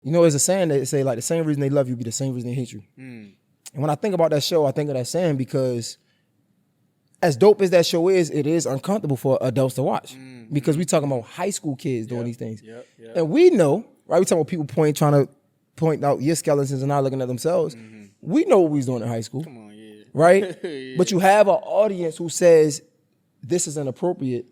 You know, there's a saying that say like the same reason they love you be the same reason they hate you. And when I think about that show, I think of that saying because as dope as that show is, it is uncomfortable for adults to watch because we talking about high school kids doing these things. And we know, right? We talking about people trying to point out your skeletons and not looking at themselves. We know what we was doing in high school. Come on, yeah. Right? Yeah. But you have an audience who says, this is inappropriate.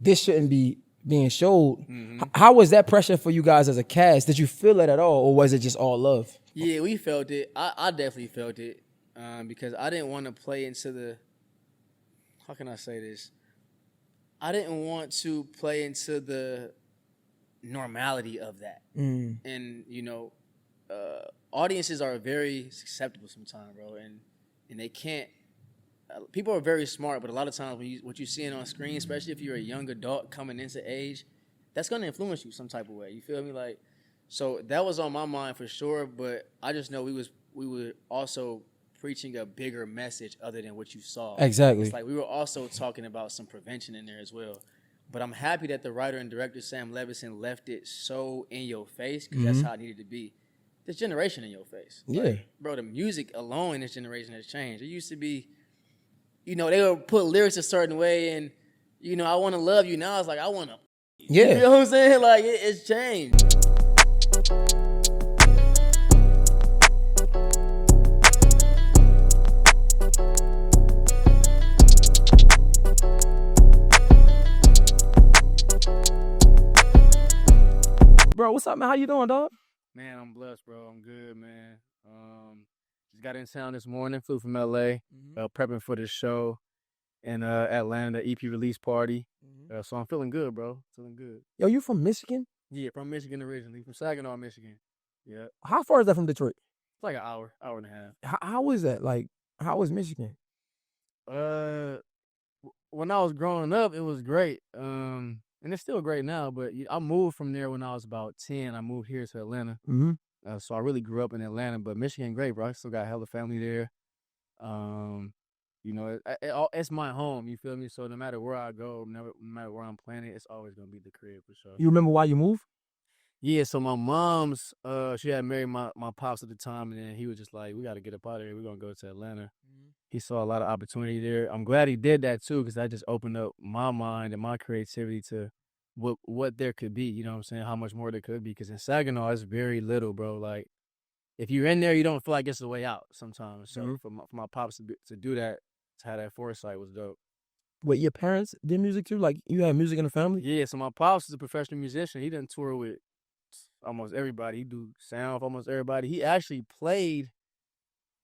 This shouldn't be being showed. How was that pressure for you guys as a cast? Did you feel it at all, or was it just all love? Yeah, we felt it. I definitely felt it because I didn't want to play into the, how can I say this? I didn't want to play into the normality of that. And, you know, audiences are very susceptible sometimes, bro, and they can't. People are very smart, but a lot of times what you're seeing on screen, especially if you're a young adult coming into age, that's gonna influence you some type of way. You feel me? Like, so that was on my mind for sure. But I just know we were also preaching a bigger message other than what you saw. Exactly. It's like we were also talking about some prevention in there as well. But I'm happy that the writer and director Sam Levinson left it so in your face because that's how it needed to be. This generation in your face. Yeah, like, bro. The music alone in this generation has changed. It used to be, you know, they would put lyrics a certain way and, you know, I want to love you. Now it's like, I want to. Yeah. You know what I'm saying? Like, it's changed. Bro, what's up, man? How you doing, dog? Man, I'm blessed, bro. I'm good, man. Just got in town this morning, flew from LA, prepping for this show in Atlanta, EP release party. So I'm feeling good, bro. Feeling good. Yo, you from Michigan? Yeah, from Michigan originally, from Saginaw, Michigan. Yeah. How far is that from Detroit? It's like an hour and a half. How is that? Like, how is Michigan? When I was growing up, it was great. And it's still great now, but I moved from there when I was about 10. I moved here to Atlanta. So I really grew up in Atlanta, but Michigan, great, bro. I still got hella family there. You know, it's my home, you feel me? So no matter where I go, no matter where I'm planted, it's always going to be the crib for sure. You remember why you moved? Yeah, so my mom's, she had married my pops at the time, and then he was just like, we got to get up out of here. We're going to go to Atlanta. He saw a lot of opportunity there. I'm glad he did that, too, because that just opened up my mind and my creativity to what there could be, you know what I'm saying, how much more there could be, because in Saginaw, it's very little, bro. Like, if you're in there, you don't feel like it's the way out sometimes. So for my pops to do that, to have that foresight was dope. Wait, your parents did music too? Like, you had music in the family? Yeah, so my pops is a professional musician. He done tour with almost everybody. He do sound with almost everybody. He actually played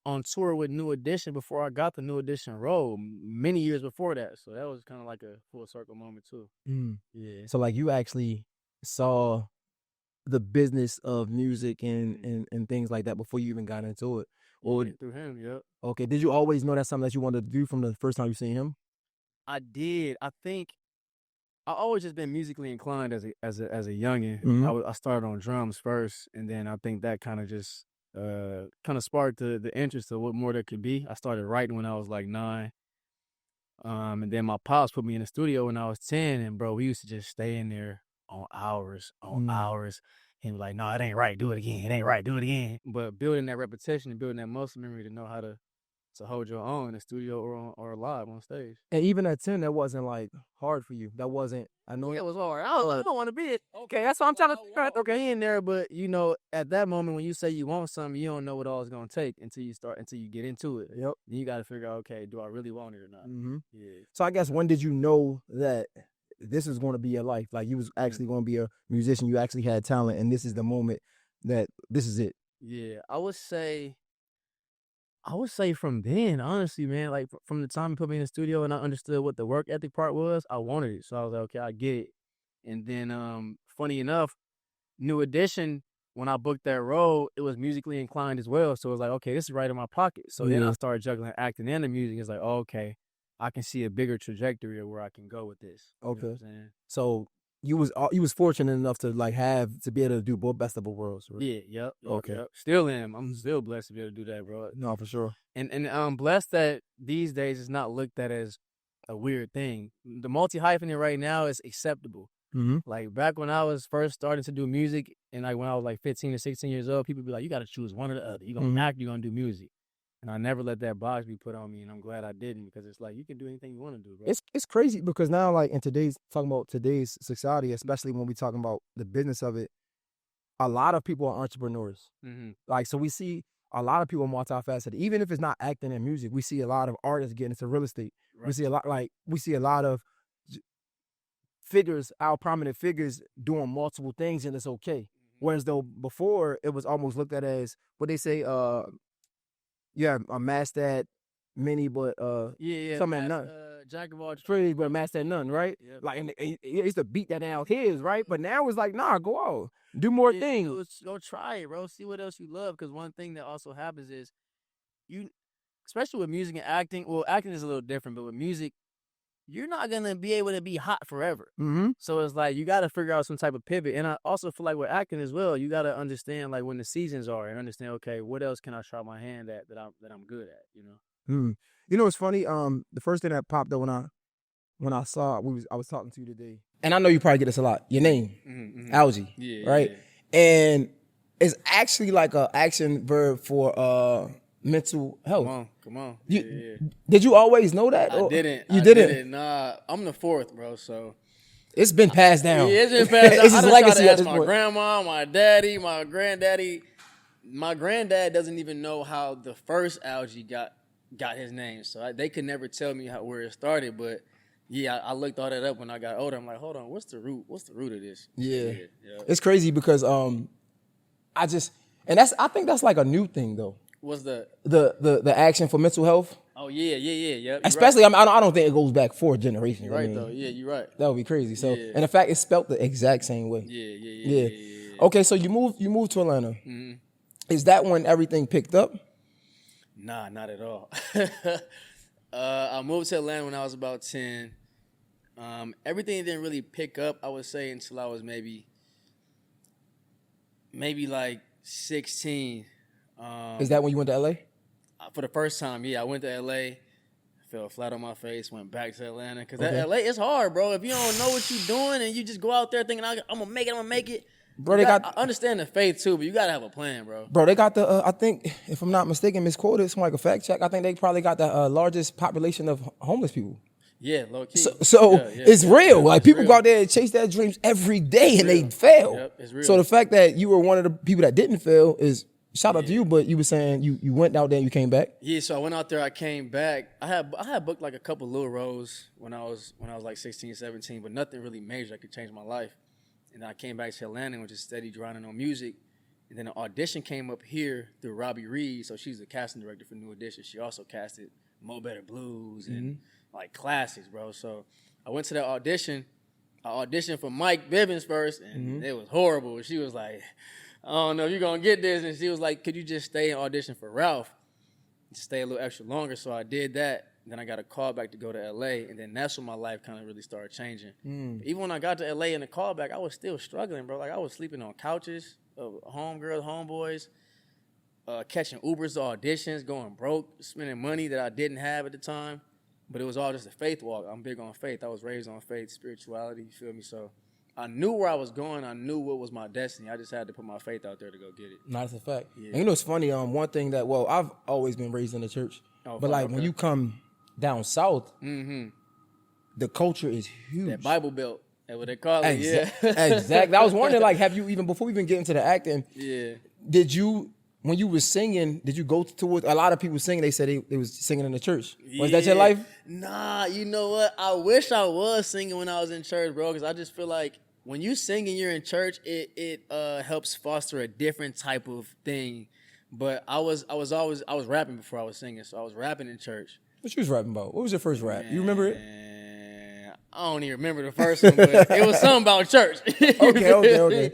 on tour with New Edition before I got the New Edition role, many years before that. So that was kind of like a full circle moment too. Yeah. So like you actually saw the business of music and things like that before you even got into it. Or through him, yep. Okay. Did you always know that's something that you wanted to do from the first time you seen him? I did. I think I always just been musically inclined as a youngin. I started on drums first, and then I think that kind of just kind of sparked the interest of what more there could be. I started writing when I was like 9. And then my pops put me in the studio when I was 10, and bro, we used to just stay in there on hours. He was like, no, it ain't right, do it again. It ain't right, do it again. But building that repetition and building that muscle memory to know how to hold your own in the studio or live on stage. And even at 10, that wasn't like hard for you. That wasn't, I know it was hard. I don't want to be it. Okay, that's what I'm trying to figure out. Okay, in there, but you know, at that moment when you say you want something, you don't know what all it's gonna take until you get into it. Yep. Then you got to figure out, okay, do I really want it or not? Yeah. So I guess when did you know that this is going to be your life? Like you was actually going to be a musician. You actually had talent, and this is the moment that this is it. Yeah, I would say from then, honestly, man, like from the time he put me in the studio and I understood what the work ethic part was, I wanted it. So I was like, okay, I get it. And then, funny enough, New Edition, when I booked that role, it was musically inclined as well. So it was like, okay, this is right in my pocket. So then I started juggling acting and the music. It's like, oh, okay, I can see a bigger trajectory of where I can go with this. Okay. You know what I'm saying? So you was fortunate enough to like to be able to do both best of both worlds, right? Yeah, yep. Okay. Yep. Still am. I'm still blessed to be able to do that, bro. No, for sure. And I'm blessed that these days it's not looked at as a weird thing. The multi-hyphenate right now is acceptable. Like back when I was first starting to do music, and like when I was like 15 or 16 years old, people be like, "You got to choose one or the other. You gonna act, you gonna do music." And I never let that box be put on me, and I'm glad I didn't because it's like you can do anything you want to do, bro. It's crazy because now, like in talking about today's society, especially when we talking about the business of it, a lot of people are entrepreneurs. Like, so we see a lot of people multifaceted. Even if it's not acting and music, we see a lot of artists getting into real estate. Right. We see a lot of figures, our prominent figures, doing multiple things, and it's okay. Whereas though before it was almost looked at as what they say, yeah, a master at many, but some at none. Jack of all trades, but master at none, right? Yep. Like, and it used to beat that down his, right? But now it's like, nah, go out, do more things. Go try it, bro. See what else you love. Because one thing that also happens is you, especially with music and acting. Well, acting is a little different, but with music, you're not gonna be able to be hot forever. So it's like you got to figure out some type of pivot. And I also feel like with acting as well, you got to understand like when the seasons are and understand, okay, what else can I try my hand at that I'm good at, you know? You know, it's funny. The first thing that popped up when I saw I was talking to you today, and I know you probably get this a lot. Your name, Algee, right? Yeah. And it's actually like a action verb for mental health. Come on. Did you always know that? I didn't. You didn't? Nah, I'm the fourth, bro. So it's been passed down. Yeah, it's been passed down. It's his legacy at this point. My grandma, my daddy, my granddaddy. My granddad doesn't even know how the first Algee got his name, so they could never tell me where it started. But yeah, I looked all that up when I got older. I'm like, hold on, what's the root? What's the root of this? Yeah. It's crazy because I think that's like a new thing though. What's the action for mental health? Oh yeah. Especially, right. I don't think it goes back 4 generations. You're right though. Yeah, you're right. That would be crazy. So, and in fact, it's spelled the exact same way. Yeah. Okay, so you moved to Atlanta. Is that when everything picked up? Nah, not at all. I moved to Atlanta when I was about 10. Everything didn't really pick up, I would say, until I was maybe like 16. Is that when you went to LA? For the first time, yeah. I went to LA, fell flat on my face, went back to Atlanta. Because LA, it's hard, bro. If you don't know what you're doing and you just go out there thinking, I'm going to make it. Bro, I understand the faith too, but you got to have a plan, bro. Bro, they got the, I think, if I'm not mistaken, misquoted, it's like a fact check. I think they probably got the largest population of homeless people. Yeah, low key. So it's real. Like people real. Go out there and chase their dreams every day and they fail. Yep, it's real. So the fact that you were one of the people that didn't fail is shout out to you, but you were saying you went out there and you came back? Yeah, so I went out there, I came back. I had booked like a couple little roles when I was like 16, 17, but nothing really major that could change my life. And then I came back to Atlanta and was just steady grinding on music. And then an audition came up here through Robbie Reed. So she's the casting director for New Edition. She also casted Mo Better Blues and like classics, bro. So I went to that audition. I auditioned for Mike Bivens first, and it was horrible. She was like, I don't know if you're going to get this. And she was like, could you just stay and audition for Ralph? Just stay a little extra longer. So I did that. Then I got a call back to go to LA, and then that's when my life kind of really started changing. Even when I got to LA and the call back, I was still struggling, bro. Like I was sleeping on couches of homegirls, homeboys, catching Ubers to auditions, going broke, spending money that I didn't have at the time. But it was all just a faith walk. I'm big on faith. I was raised on faith, spirituality, you feel me? So I knew where I was going. I knew what was my destiny. I just had to put my faith out there to go get it. No, that's a fact. Yeah. And you know, it's funny. One thing that, I've always been raised in the church. But like when you come down south, the culture is huge. That Bible Belt, that's what they call it. Exactly. I was wondering, like, have you even before we even get into the acting? Yeah. Did you, when you were singing, did you go towards a lot of people singing? They said they was singing in the church. Was that your life? Nah, you know what? I wish I was singing when I was in church, bro. Because I just feel like when you sing and you're in church, it helps foster a different type of thing. But I was rapping before I was singing, so I was rapping in church. What you was rapping about? What was your first rap? You remember it? I don't even remember the first one, but it was something about church. Okay.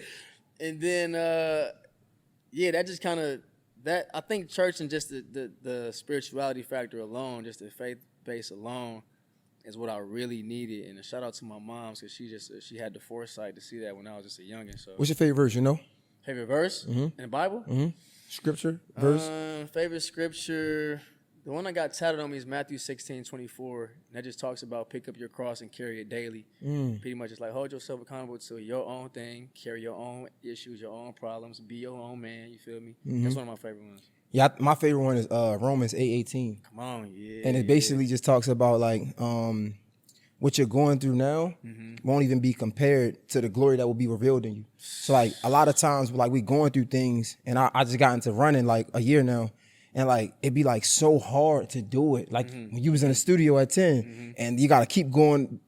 And then, that just kind of, I think church and just the spirituality factor alone, just the faith base alone, is what I really needed. And a shout out to my mom, because she had the foresight to see that when I was just a youngin'. So, what's your favorite verse, you know? Favorite verse in the Bible? Scripture, verse? Favorite scripture, The one I got tatted on me is Matthew 16:24, and that just talks about pick up your cross and carry it daily. Pretty much it's like hold yourself accountable to your own thing, carry your own issues, your own problems, be your own man, you feel me? That's one of my favorite ones. Yeah, my favorite one is Romans 8:18. Come on, yeah. And it basically just talks about like what you're going through now won't even be compared to the glory that will be revealed in you. So like a lot of times like we going through things, and I just got into running like a year now, and like it'd be like so hard to do it. Like when you was in the studio at 10 and you gotta keep going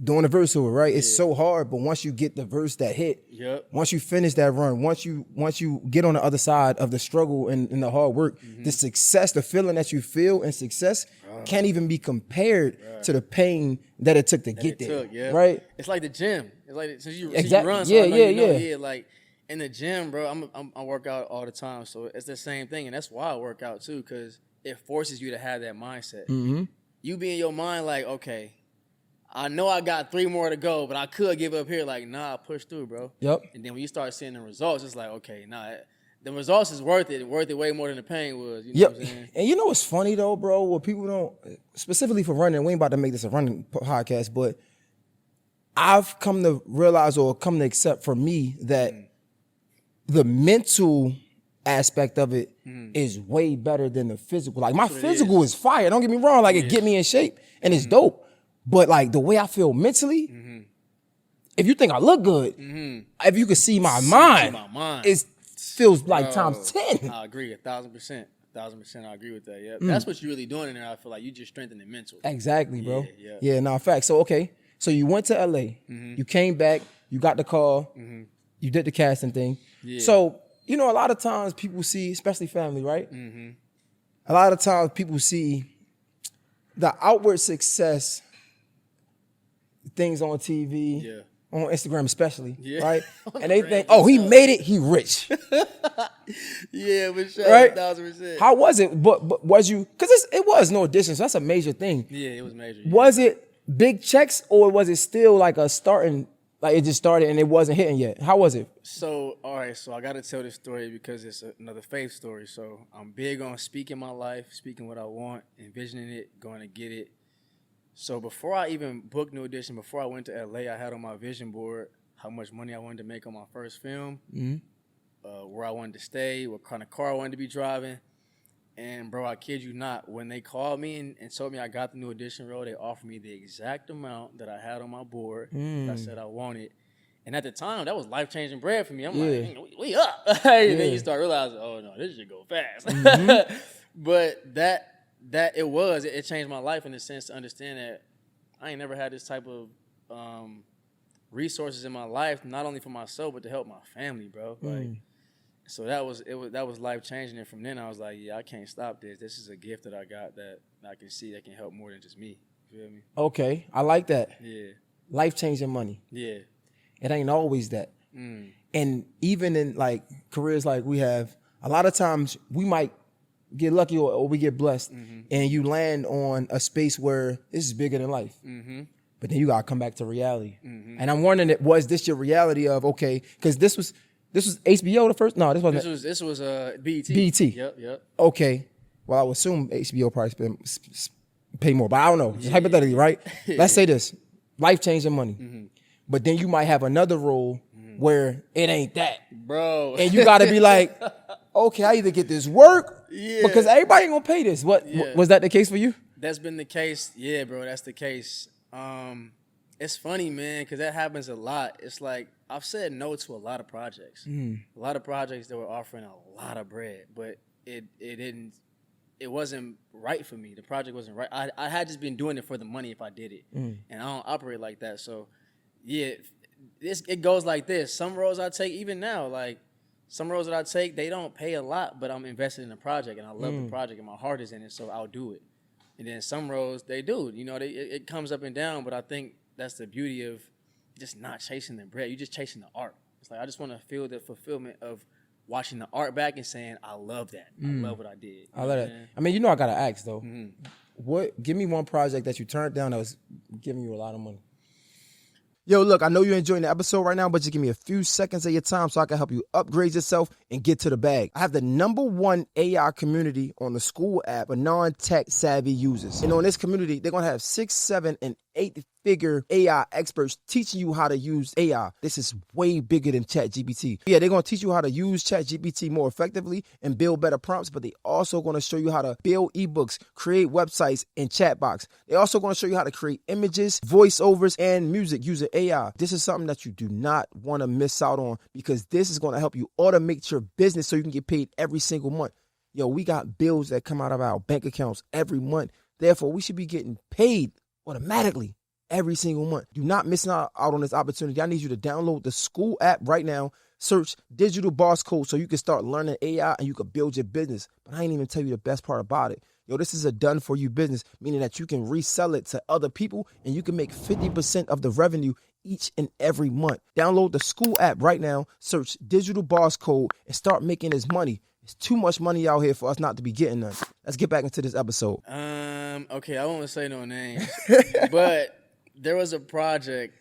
doing the verse over, right? It's so hard, but once you get the verse that hit, once you finish that run, once you get on the other side of the struggle and the hard work, the success, the feeling that you feel in success can't even be compared to the pain that it took to get there, right? It's like the gym. It's like since you run, so like in the gym, bro, I work out all the time, so it's the same thing, and that's why I work out too, because it forces you to have that mindset. You be in your mind like, okay, I know I got 3 more to go, but I could give up here. Like, nah, I push through, bro. Yep. And then when you start seeing the results, it's like, okay, nah, the results is worth it way more than the pain was. You know what I'm saying? And you know what's funny though, bro? What people don't, specifically for running, we ain't about to make this a running podcast, but I've come to realize or come to accept for me that the mental aspect of it is way better than the physical. Like my physical is fire. Don't get me wrong. Like it get me in shape and it's dope. But like the way I feel mentally, if you think I look good, if you could see my mind, it feels like times 10. I agree 1,000%. 1,000%. I agree with that. Yeah, that's what you're really doing in there. I feel like you just strengthening mental. Exactly, bro. Yeah. Nah, facts. So okay, so you went to LA, you came back, you got the call, you did the casting thing. So you know, a lot of times people see, especially family, right? A lot of times people see the outward success. Things on TV, on Instagram especially, right? And they think, oh, he made it, he rich. Yeah, for sure, right? 1,000%. How was it? But was you, because it was no audition, so that's a major thing. Yeah, it was major. Was it big checks, or was it still like a starting, like it just started and it wasn't hitting yet? How was it? So, all right, so I got to tell this story because it's another faith story. So I'm big on speaking my life, speaking what I want, envisioning it, going to get it. So before I even booked New Edition, before I went to LA, I had on my vision board how much money I wanted to make on my first film, where I wanted to stay, what kind of car I wanted to be driving. And, bro, I kid you not, when they called me and told me I got the New Edition role, they offered me the exact amount that I had on my board that I said I wanted. And at the time, that was life-changing bread for me. I'm like, we up. And then you start realizing, oh, no, this should go fast. But it changed my life in the sense to understand that I ain't never had this type of resources in my life, not only for myself but to help my family, bro. Like, so that was life changing. And from then I was like, yeah, I can't stop this. This is a gift that I got that I can see that can help more than just me. You feel me? Okay, I like that. Yeah, life changing money. Yeah, it ain't always that. And even in like careers like we have, a lot of times we might get lucky or we get blessed and you land on a space where this is bigger than life. But then you gotta come back to reality. And I'm wondering, was this your reality of, okay, because this was HBO the first? No, this wasn't. This was BET. BET. Yep. Okay. Well, I would assume HBO probably pay more, but I don't know. Just hypothetically, right? Let's say this, life-changing money. But then you might have another role where it ain't that. Bro. And you gotta be like, okay, I either get this work because everybody ain't gonna pay this. Was that the case for you? That's been the case. Yeah, bro, that's the case. It's funny, man, because that happens a lot. It's like I've said no to a lot of projects. A lot of projects that were offering a lot of bread, but it wasn't right for me. The project wasn't right. I had just been doing it for the money if I did it. And I don't operate like that. So yeah, it goes like this. Some roles I take, even now, like some roles that I take, they don't pay a lot, but I'm invested in the project and I love the project and my heart is in it, so I'll do it. And then some roles, they do. You know, it comes up and down, but I think that's the beauty of just not chasing the bread. You're just chasing the art. It's like I just want to feel the fulfillment of watching the art back and saying, I love that. I love what I did. I love that. I mean, you know I got to ask, though. Give me one project that you turned down that was giving you a lot of money. Yo, look, I know you're enjoying the episode right now, but just give me a few seconds of your time so I can help you upgrade yourself and get to the bag. I have the #1 AI community on the school app for non-tech savvy users. And on this community, they're going to have 6, 7, and 8-figure AI experts teaching you how to use AI. This is way bigger than ChatGPT. Yeah, they're going to teach you how to use ChatGPT more effectively and build better prompts, but they also going to show you how to build ebooks, create websites, and chatbots. They're also going to show you how to create images, voiceovers, and music using AI. This is something that you do not want to miss out on because this is going to help you automate your business so you can get paid every single month. Yo, we got bills that come out of our bank accounts every month. Therefore, we should be getting paid automatically every single month. Do not miss out on this opportunity. I need you to download the school app right now. Search Digital Boss Code so you can start learning AI and you can build your business. But I ain't even tell you the best part about it. Yo, this is a done for you business, meaning that you can resell it to other people and you can make 50% of the revenue each and every month. Download the school app right now, search Digital Boss Code, and start making this money. It's too much money out here for us not to be getting none. Let's get back into this episode. Okay, I won't say no names, but there was a project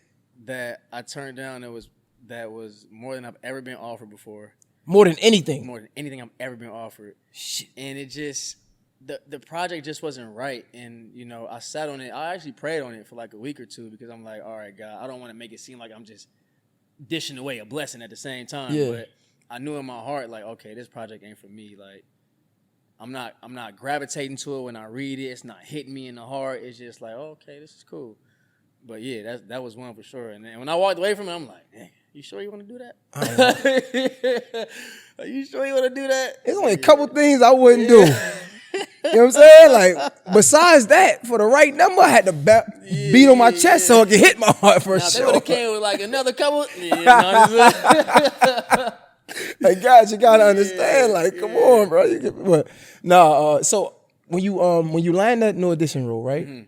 that I turned down that was more than I've ever been offered before. More than anything. More than anything I've ever been offered. Shit. And it just, the project just wasn't right. And, you know, I sat on it. I actually prayed on it for like a week or two because I'm like, all right, God, I don't want to make it seem like I'm just dishing away a blessing at the same time. Yeah. But I knew in my heart, like, okay, this project ain't for me. Like, I'm not gravitating to it when I read it. It's not hitting me in the heart. It's just like, oh, okay, this is cool. But yeah, that was one for sure. And then when I walked away from it, I'm like, dang, you sure you want to do that? Are you sure you want to do that? There's only a couple things I wouldn't do. You know what I'm saying? Like, besides that, for the right number, I had to beat on my chest so it could hit my heart for now, sure. They would have came with like another couple. Like, guys, you gotta understand. Like, come on, bro. So when you land that New Edition role, right? Mm-hmm.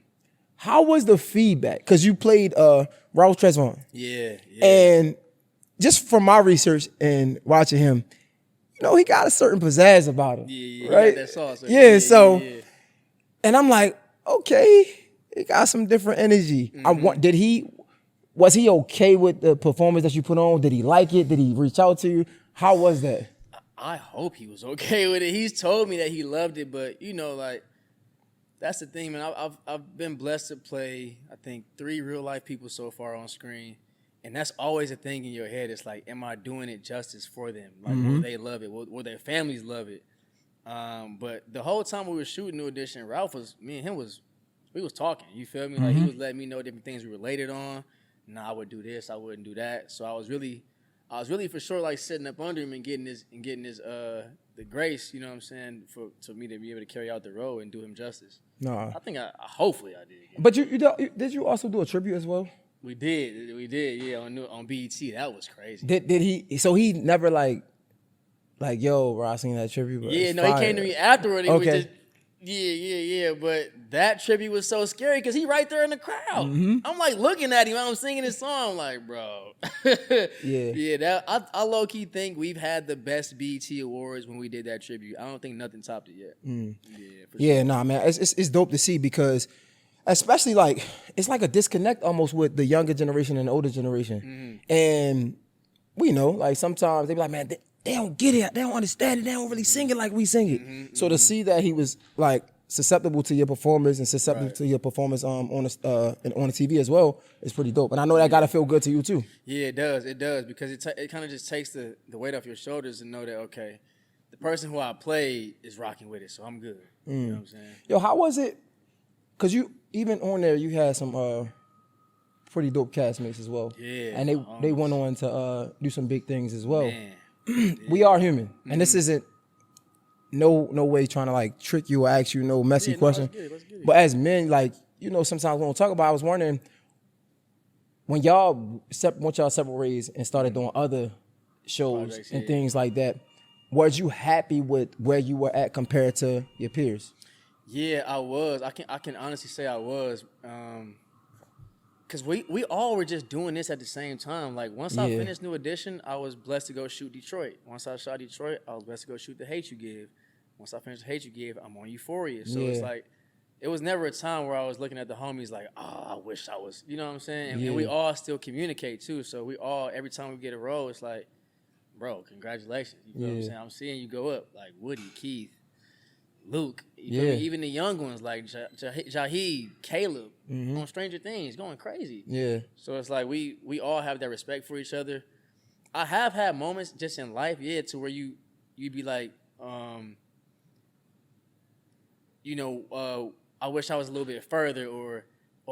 How was the feedback? Because you played Ralph Tresvant. Yeah. And just from my research and watching him, you know, he got a certain pizzazz about him. Yeah, right? He got that sauce. Yeah. And I'm like, okay, he got some different energy. Mm-hmm. Was he okay with the performance that you put on? Did he like it? Did he reach out to you? How was that? I hope he was okay with it. He's told me that he loved it, but you know, like, that's the thing, man. I've been blessed to play, I think, 3 real life people so far on screen, and that's always a thing in your head. It's like, am I doing it justice for them? Like, will they love it? Will their families love it? But the whole time we were shooting New Edition, Ralph me and him we was talking. You feel me? Like, he was letting me know different things we related on. Nah, I would do this, I wouldn't do that. So I was really for sure like sitting up under him and getting his the grace, you know what I'm saying, to me to be able to carry out the role and do him justice. No, I think hopefully I did. But did you also do a tribute as well? We did, yeah, on BET. That was crazy. Did he? So he never like, yo, bro, I seen that tribute. But yeah, no, fire. he came to me afterward. He okay. was just, yeah. But that tribute was so scary because he right there in the crowd. Mm-hmm. I'm like looking at him. I'm singing his song. I'm like, bro. Yeah. I low key think we've had the best BET Awards when we did that tribute. I don't think nothing topped it yet. Yeah, sure. Nah, man, it's dope to see because, especially like it's like a disconnect almost with the younger generation and the older generation, and we know like sometimes they be like, man, they don't get it, they don't understand it, they don't really sing it like we sing it. So to see that he was like susceptible to your performance and susceptible to your performance on the TV as well is pretty dope. And I know that gotta feel good to you too. Yeah, it does because it kind of just takes the weight off your shoulders and know that okay, the person who I played is rocking with it, so I'm good. You know what I'm saying? Yo, how was it? Because you even on there you had some pretty dope castmates as well. Yeah, and they went on to do some big things as well. Man. We are human, and this isn't no way trying to like trick you or ask you no messy question. Let's get it. But as men, like, you know, sometimes we don't talk about it. I was wondering when y'all went y'all separate ways and started doing other shows projects, and things like that. Was you happy with where you were at compared to your peers? Yeah, I was. I can honestly say I was. Because we all were just doing this at the same time. Like, once I finished New Edition, I was blessed to go shoot Detroit. Once I shot Detroit, I was blessed to go shoot The Hate You Give. Once I finished The Hate You Give, I'm on Euphoria. So it's like, it was never a time where I was looking at the homies like, oh, I wish I was, you know what I'm saying? And Yeah. we all still communicate too. So we all, every time we get a role, it's like, bro, congratulations. You know what I'm saying? I'm seeing you go up like Woody, Keith, Luke, you feel me? Even the young ones like Jaheed, Caleb on Stranger Things, going crazy. Yeah. So it's like we all have that respect for each other. I have had moments just in life, to where you be like, I wish I was a little bit further, or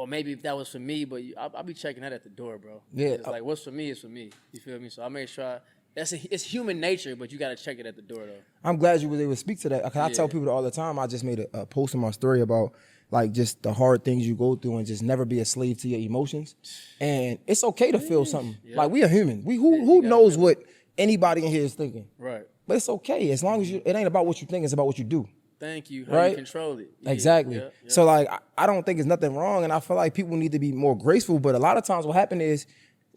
maybe if that was for me, but I'll be checking that at the door, bro. Yeah. It's like, what's for me is for me. You feel me? So I make sure it's human nature, but you got to check it at the door, though. I'm glad you were able to speak to that. Because I tell people all the time, I just made a post in my story about like just the hard things you go through and just never be a slave to your emotions. And it's okay to feel something. Like, we are human. Who knows what anybody in here is thinking? Right. But it's okay. As long as it ain't about what you think, it's about what you do. Thank you. How you control it. Exactly. Yeah. So like, I don't think there's nothing wrong, and I feel like people need to be more graceful. But a lot of times what happens is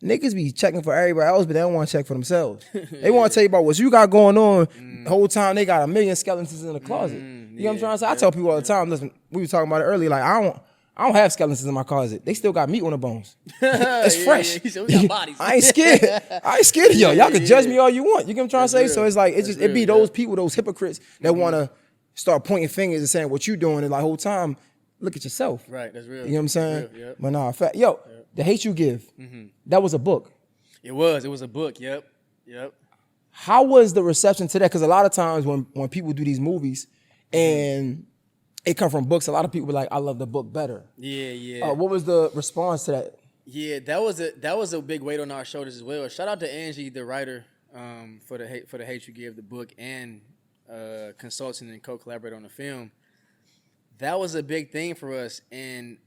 niggas be checking for everybody else, but they don't want to check for themselves. They want to tell you about what you got going on. The whole time they got a million skeletons in the closet. You know what I'm trying to say? I tell people all the time, listen, we were talking about it earlier, like I don't have skeletons in my closet. They still got meat on the bones. It's fresh. So we got bodies. I ain't scared. I ain't scared of y'all. Y'all can judge me all you want. You get what I'm trying to say? Real. So it's like, it be those people, those hypocrites that want to start pointing fingers and saying what you doing, and like whole time, look at yourself. Right, that's real. You know what I'm saying? Real, But nah, The Hate You Give, that was a book. It was a book. Yep. How was the reception to that? Because a lot of times when people do these movies and it come from books, a lot of people be like, I love the book better. Yeah. What was the response to that? Yeah, that was a big weight on our shoulders as well. Shout out to Angie, the writer, for the Hate You Give, the book, and consultant and co-collaborator on the film. That was a big thing for us, and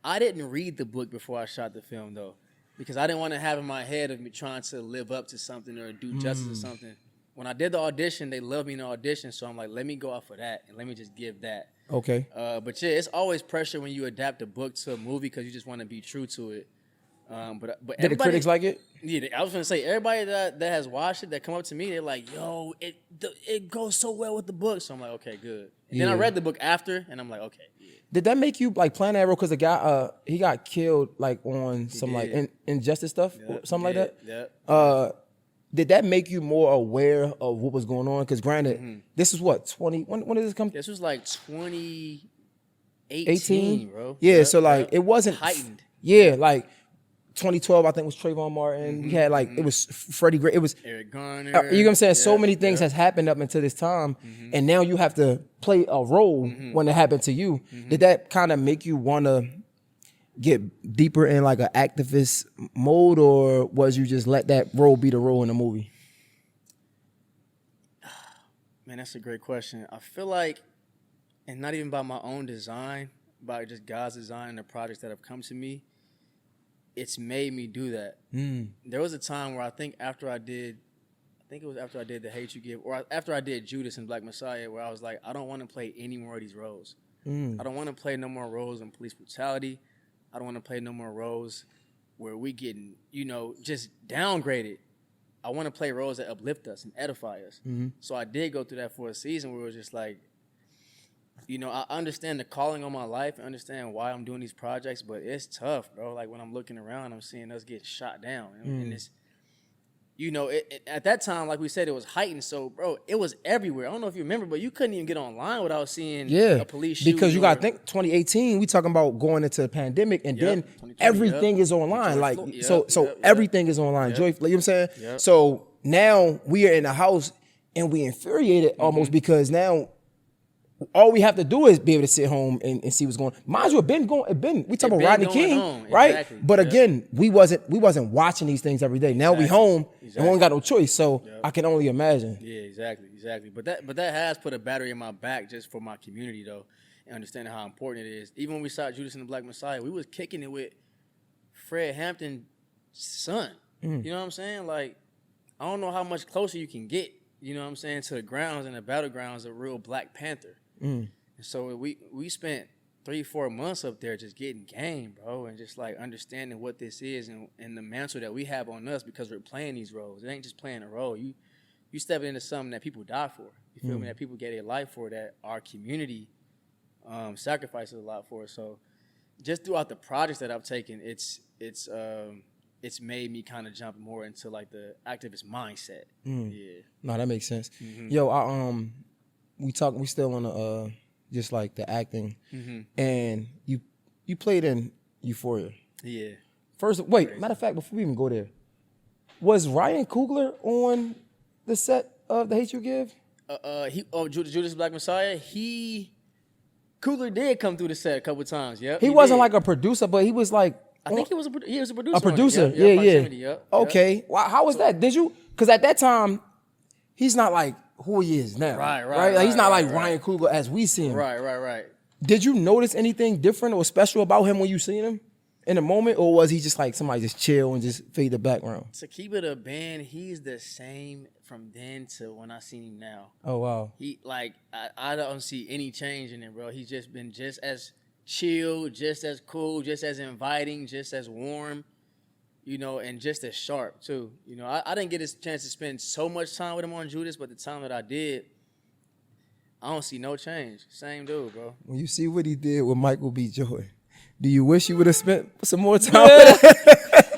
I didn't read the book before I shot the film though, because I didn't want to have in my head of me trying to live up to something or do justice to something. When I did the audition, they loved me in the audition, so I'm like, let me go off of that and let me just give that. Okay. But yeah, it's always pressure when you adapt a book to a movie because you just want to be true to it. But did the critics like it? Yeah, I was gonna say everybody that has watched it, that come up to me, they're like, "Yo, it goes so well with the book." So I'm like, "Okay, good." And then I read the book after, and I'm like, "Okay." Yeah. Did that make you like plan that role? Because the guy, he got killed like on some like injustice stuff, something like that. Yeah. Did that make you more aware of what was going on? Because granted, this is what 20. When did this come? This was like 2018, bro. Yeah, so like it wasn't heightened. Yeah, like 2012, I think was Trayvon Martin. We had like it was Freddie Gray. It was Eric Garner. You know what I'm saying? So many things has happened up until this time, and now you have to play a role when it happened to you. Did that kind of make you want to get deeper in like an activist mode, or was you just let that role be the role in the movie? Man, that's a great question. I feel like, and not even by my own design, by just God's design and the projects that have come to me, it's made me do that. There was a time where I think it was after I did The Hate You Give, or after I did Judas and Black Messiah, where I was like, I don't want to play any more of these roles. I don't want to play no more roles in police brutality. I don't want to play no more roles where we getting, just downgraded. I want to play roles that uplift us and edify us. So I did go through that for a season where it was just like, I understand the calling on my life, I understand why I'm doing these projects, but it's tough, bro. Like when I'm looking around, I'm seeing us get shot down. And it's, at that time, like we said, it was heightened. So, bro, it was everywhere. I don't know if you remember, but you couldn't even get online without seeing a police shooting. Because you got to think, 2018, we talking about going into the pandemic, and then everything is online. Like, so everything is online. Joy, you know what I'm saying? So now we are in the house, and we infuriated almost because now all we have to do is be able to sit home and see what's going on. Mind you, we talk about Rodney King, right? Exactly. But again, we wasn't watching these things every day. Now we home and we ain't got no choice. So I can only imagine. Yeah, exactly. But that has put a battery in my back just for my community though, and understanding how important it is. Even when we saw Judas and the Black Messiah, we was kicking it with Fred Hampton's son. You know what I'm saying? Like, I don't know how much closer you can get, you know what I'm saying, to the grounds and the battlegrounds of real Black Panther. And so we spent 3-4 months up there just getting game, bro, and just like understanding what this is and the mantle that we have on us because we're playing these roles. It ain't just playing a role. You stepping into something that people die for. You feel me? That people get their life for, that our community sacrifices a lot for. So just throughout the projects that I've taken, it's made me kind of jump more into like the activist mindset. Yeah. No, that makes sense. Yo, we still on the just like the acting, and you played in Euphoria. Yeah. Matter of fact, before we even go there, was Ryan Coogler on the set of The Hate You Give? Judas Black Messiah. Coogler did come through the set a couple times. Yep. He wasn't like a producer, but he was like. I think he was a producer. A producer, Yep. Okay. Well, how was that? Did you? Because at that time, he's not like who he is now. Right. Like, he's not like Ryan Coogler as we see him. Right. Did you notice anything different or special about him when you seen him in the moment, or was he just like somebody just chill and just fade the background? To keep it a band, he's the same from then to when I seen him now. Oh wow. He I don't see any change in him, bro. He's just been just as chill, just as cool, just as inviting, just as warm, and just as sharp too. I didn't get a chance to spend so much time with him on Judas, but the time that I did, I don't see no change. Same dude, bro. When you see what he did with Michael B. Jordan, do you wish you would have spent some more time with him?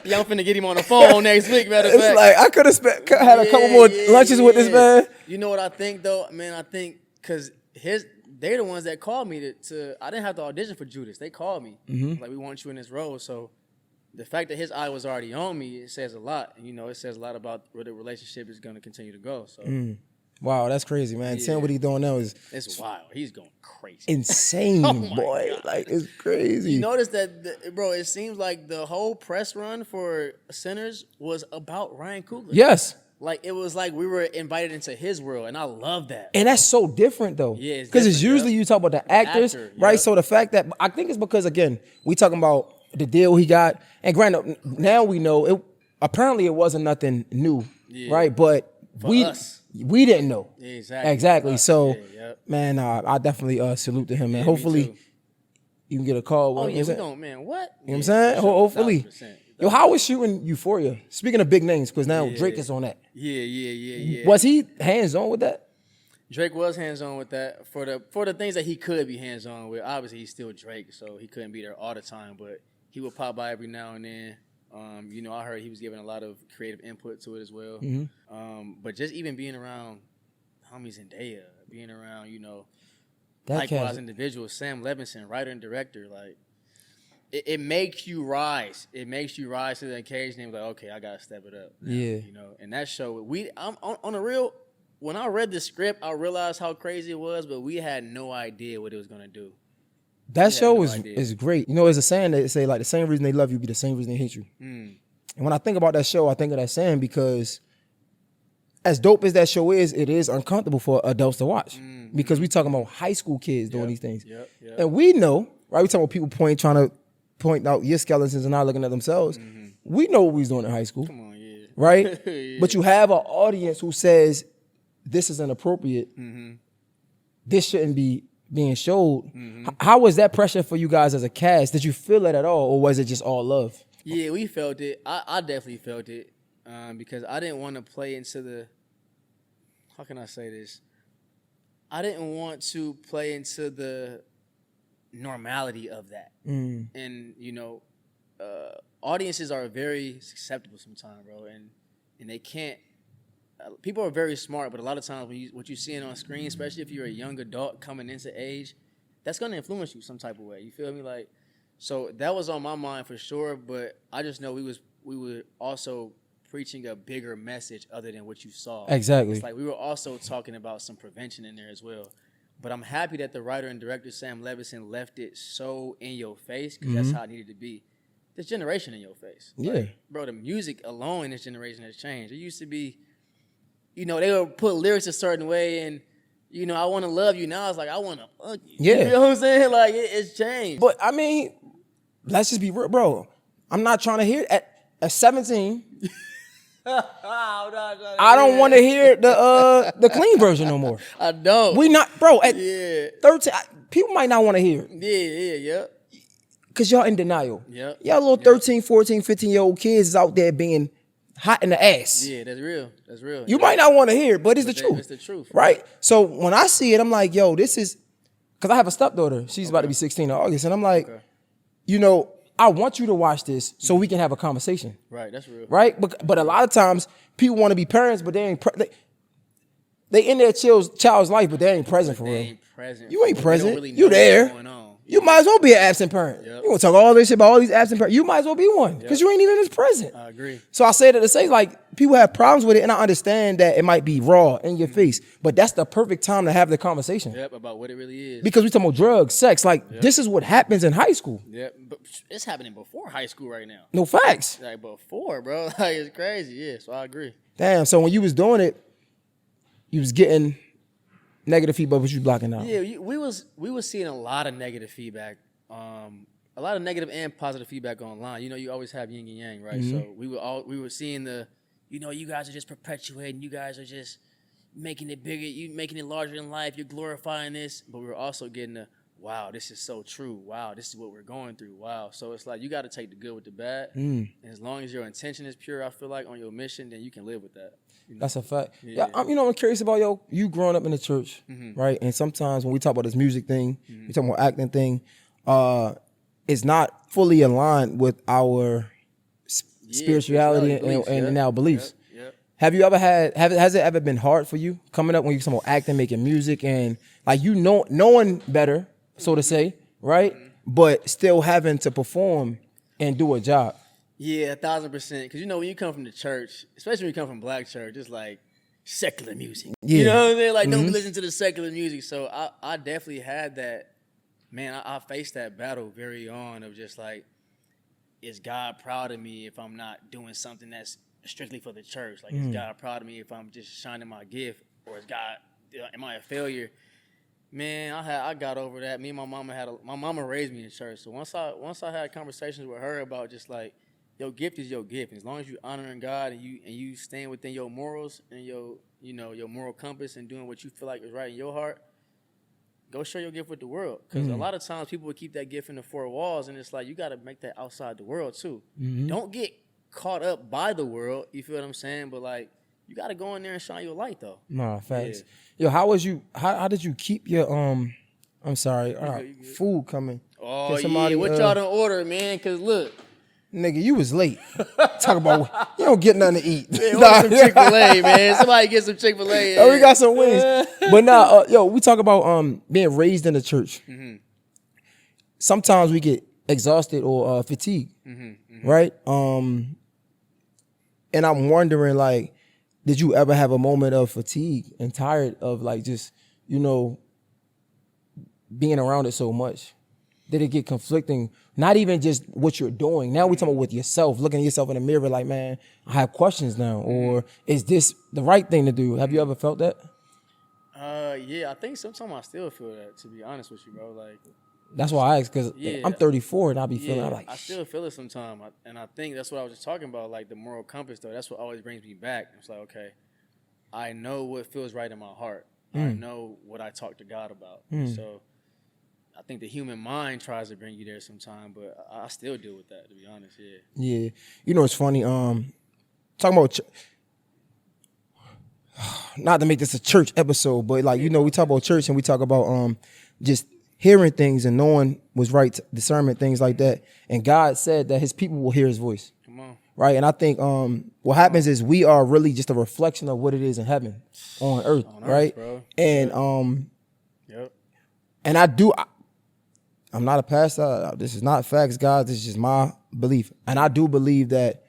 Yeah, I'm finna get him on the phone next week, matter of fact. It's like I could have had a couple more lunches with this man. You know what I think though, man? I think because they're the ones that called me to. I didn't have to audition for Judas. They called me like, we want you in this role. So the fact that his eye was already on me, it says a lot. And, it says a lot about where the relationship is going to continue to go. So. Wow, that's crazy, man. Seeing what he's doing now it's wild. He's going crazy. Insane, boy. God. Like, it's crazy. You notice that, bro, it seems like the whole press run for Sinners was about Ryan Coogler. Yes. Like, it was like we were invited into his world, and I love that. And that's so different, though. Yeah, because it's usually you talk about the actors, right? So the fact that, I think it's because, again, we talking about the deal he got. And granted, now we know, apparently it wasn't nothing new, right? But we didn't know. Yeah, exactly. So, man, I definitely salute to him, man. Hopefully, you can get a call. Oh, yeah, we don't, man. What? You know what I'm saying? Hopefully. 1,000%. Yo, how was shooting Euphoria? Speaking of big names, because now Drake is on that. Yeah. Was he hands-on with that? Drake was hands-on with that for the things that he could be hands-on with. Obviously, he's still Drake, so he couldn't be there all the time, but he would pop by every now and then. I heard he was giving a lot of creative input to it as well. But just even being around homies Zendaya, being around, likewise individuals, Sam Levinson, writer and director, like, it makes you rise. It makes you rise to the occasion and be like, okay, I gotta step it up. Now, yeah. And that show, I'm on the real. When I read the script, I realized how crazy it was, but we had no idea what it was gonna do. That show is great. There's a saying that say like the same reason they love you be the same reason they hate you. And when I think about that show, I think of that saying because as dope as that show is, it is uncomfortable for adults to watch because we talking about high school kids doing these things. And we know, right? We talking about people trying to point out your skeletons and not looking at themselves. We know what we was doing in high school. Come on, yeah. Right? But you have an audience who says this is inappropriate. This shouldn't be being showed. How was that pressure for you guys as a cast? Did you feel it at all, or was it just all love? Yeah, we felt it. I definitely felt it because I didn't want to play into the. How can I say this? I didn't want to play into the normality of that. And audiences are very susceptible sometimes, bro, and they can't. People are very smart, but a lot of times what you seeing on screen, especially if you're a young adult coming into age, that's gonna influence you some type of way. You feel me? Like, so that was on my mind for sure. But I just know we were also preaching a bigger message other than what you saw. Exactly. It's like we were also talking about some prevention in there as well. But I'm happy that the writer and director Sam Levinson left it so in your face because that's how it needed to be. This generation in your face. Yeah, like, bro. The music alone in this generation has changed. It used to be. They would put lyrics a certain way, and I want to love you. Now it's like I want to fuck you. Yeah, you know what I'm saying? Like it's changed. But I mean, let's just be real, bro. I'm not trying to hear at 17. I don't want to hear the clean version no more. I don't. We not, bro. At 13, people might not want to hear it. Yeah. Because y'all in denial. Yeah. Y'all little 13, 14, 15-year-old kids is out there being hot in the ass. Yeah, that's real. You might not want to hear it, but it's the truth. It's the truth. Right? So when I see it, I'm like, yo, this is because I have a stepdaughter. She's about to be 16 in August. And I'm like, you know, I want you to watch this so we can have a conversation. Right, that's real. Right? But a lot of times people want to be parents, but they ain't they in their child's life, but they ain't present for real. Ain't present. You ain't present. Really You there. You might as well be an absent parent. Yep. You gonna talk all this shit about all these absent parents. You might as well be one because you ain't even as present. I agree. So I say that to say, like, people have problems with it, and I understand that it might be raw in your face, but that's the perfect time to have the conversation. Yep, about what it really is. Because we talking about drugs, sex, like this is what happens in high school. Yep, but it's happening before high school right now. No facts. Like before, bro. Like it's crazy. Yeah, so I agree. Damn. So when you was doing it, you was getting negative feedback, but you blocking out. Yeah, we was seeing a lot of negative feedback. A lot of negative and positive feedback online. You know, you always have yin and yang, right? So we were seeing you guys are just perpetuating, you guys are just making it bigger, you making it larger in life, you're glorifying this, but we were also getting wow, this is so true. Wow, this is what we're going through. Wow. So it's like you got to take the good with the bad. And as long as your intention is pure, I feel like on your mission, then you can live with that. You know? That's a fact. Yeah, I'm curious about you growing up in the church, right? And sometimes when we talk about this music thing, we talk about acting thing, it's not fully aligned with our spirituality and our beliefs. Yep. Have you ever has it ever been hard for you coming up when you're talking about acting, making music, and like knowing better, so to say, right? But still having to perform and do a job. Yeah, 1,000%. Because when you come from the church, especially when you come from black church, it's like secular music. Yeah. You know what I'm saying? Like don't listen to the secular music. So I definitely had that. Man, I faced that battle very on of just like, is God proud of me if I'm not doing something that's strictly for the church? Like, is God proud of me if I'm just shining my gift? Or am I a failure? Man, I got over that. Me and my mama raised me in church. So once I had conversations with her about just like, your gift is your gift. And as long as you honoring God and you staying within your morals and your moral compass and doing what you feel like is right in your heart, go share your gift with the world. Because a lot of times people would keep that gift in the four walls, and it's like you got to make that outside the world too. Don't get caught up by the world. You feel what I'm saying? But like, you got to go in there and shine your light though. Nah, facts. Yeah. Yo, how did you keep your I'm sorry, food coming? Oh yeah, what y'all done order, man? Because look. Nigga, you was late. Talk about you don't get nothing to eat. Man, some Chick-fil-A, man. Somebody get some Chick-fil-A. Oh, we got some wings. But we talk about being raised in the church. Sometimes we get exhausted or fatigued, right? And I'm wondering, like, did you ever have a moment of fatigue and tired of like just being around it so much? Did it get conflicting? Not even just what you're doing. Now we're talking about with yourself, looking at yourself in the mirror like, man, I have questions now. Or is this the right thing to do? Have you ever felt that? Yeah, I think sometimes I still feel that, to be honest with you, bro. Like, that's why I asked, because I'm 34 and I be feeling like, I still feel it sometimes. And I think that's what I was just talking about, like the moral compass, though. That's what always brings me back. It's like, okay, I know what feels right in my heart. I know what I talk to God about. So I think the human mind tries to bring you there sometime, but I still deal with that, to be honest. Yeah. It's funny. Talking about not to make this a church episode, but like we talk about church and we talk about just hearing things and knowing what's right, discernment, things like that. And God said that His people will hear His voice. Come on. Right, and I think what happens is we are really just a reflection of what it is in heaven, on earth, right? Bro. And and I'm not a pastor. This is not facts, guys. This is just my belief. And I do believe that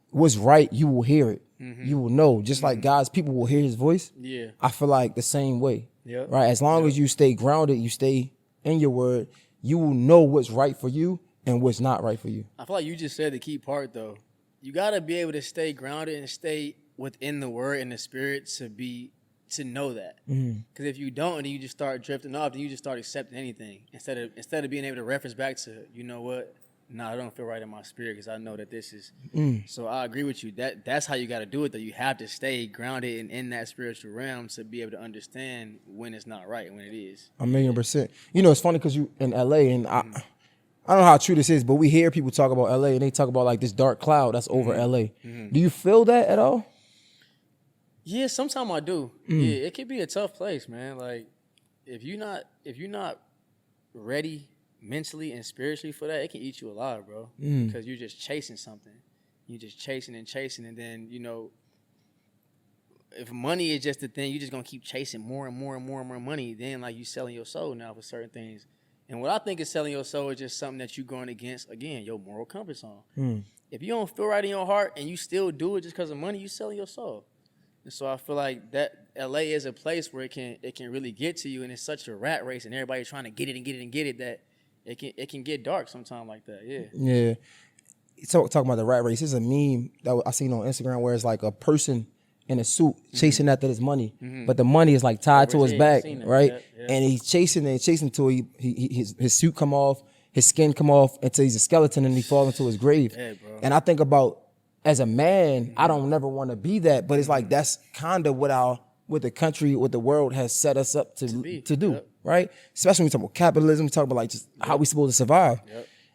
what's right, you will hear it. You will know. Just like God's people will hear His voice. Yeah. I feel like the same way. Yeah. Right? As long as you stay grounded, you stay in your word, you will know what's right for you and what's not right for you. I feel like you just said the key part, though. You got to be able to stay grounded and stay within the word and the spirit to know that. Because if you don't, and then you just start drifting off, then you just start accepting anything instead of being able to reference back to, you know what, I don't feel right in my spirit because I know that this is. So I agree with you. That's how you got to do it, though. You have to stay grounded and in that spiritual realm to be able to understand when it's not right and when it is. 1,000,000%. It's funny because you in LA, and I don't know how true this is, but we hear people talk about LA and they talk about like this dark cloud that's over LA. Do you feel that at all? Yeah, sometimes I do. Yeah, it can be a tough place, man. Like, if you're not ready mentally and spiritually for that, it can eat you alive, bro. Because you're just chasing something. You're just chasing, and then, you know, if money is just the thing, you're just gonna keep chasing more and more and more and more money. Then, like, you selling your soul now for certain things. And what I think is selling your soul is just something that you're going against, again, your moral compass on. If you don't feel right in your heart and you still do it just because of money, you selling your soul. And so I feel like that LA is a place where it can really get to you, and it's such a rat race, and everybody's trying to get it that it can get dark sometimes like that. Yeah. Yeah. So talking about the rat race, there's a meme that I seen on Instagram where it's like a person in a suit chasing after his money, but the money is like tied to his back, right? Yeah. And he's chasing till his suit come off, his skin come off until he's a skeleton and he falls into his grave. Yeah, bro. And I think about, as a man, I don't never want to be that, but it's like that's kind of what the country, what the world has set us up to do, right? Especially when we talk about capitalism, we talk about like just how we supposed to survive.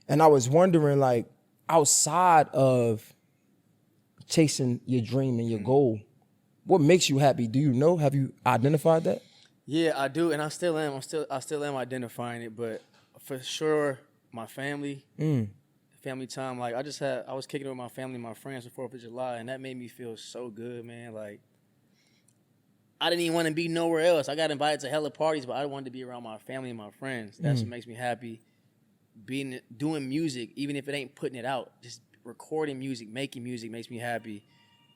And I was wondering, like, outside of chasing your dream and your goal, what makes you happy? Do you know? Have you identified that? Yeah, I do, and I still am. I still am identifying it, but for sure, my family, family time. Like, I was kicking it with my family, my friends for 4th of July, and that made me feel so good, man. Like, I didn't even want to be nowhere else. I got invited to hella parties, but I wanted to be around my family and my friends. That's what makes me happy. Doing music, even if it ain't putting it out, just recording music, making music makes me happy.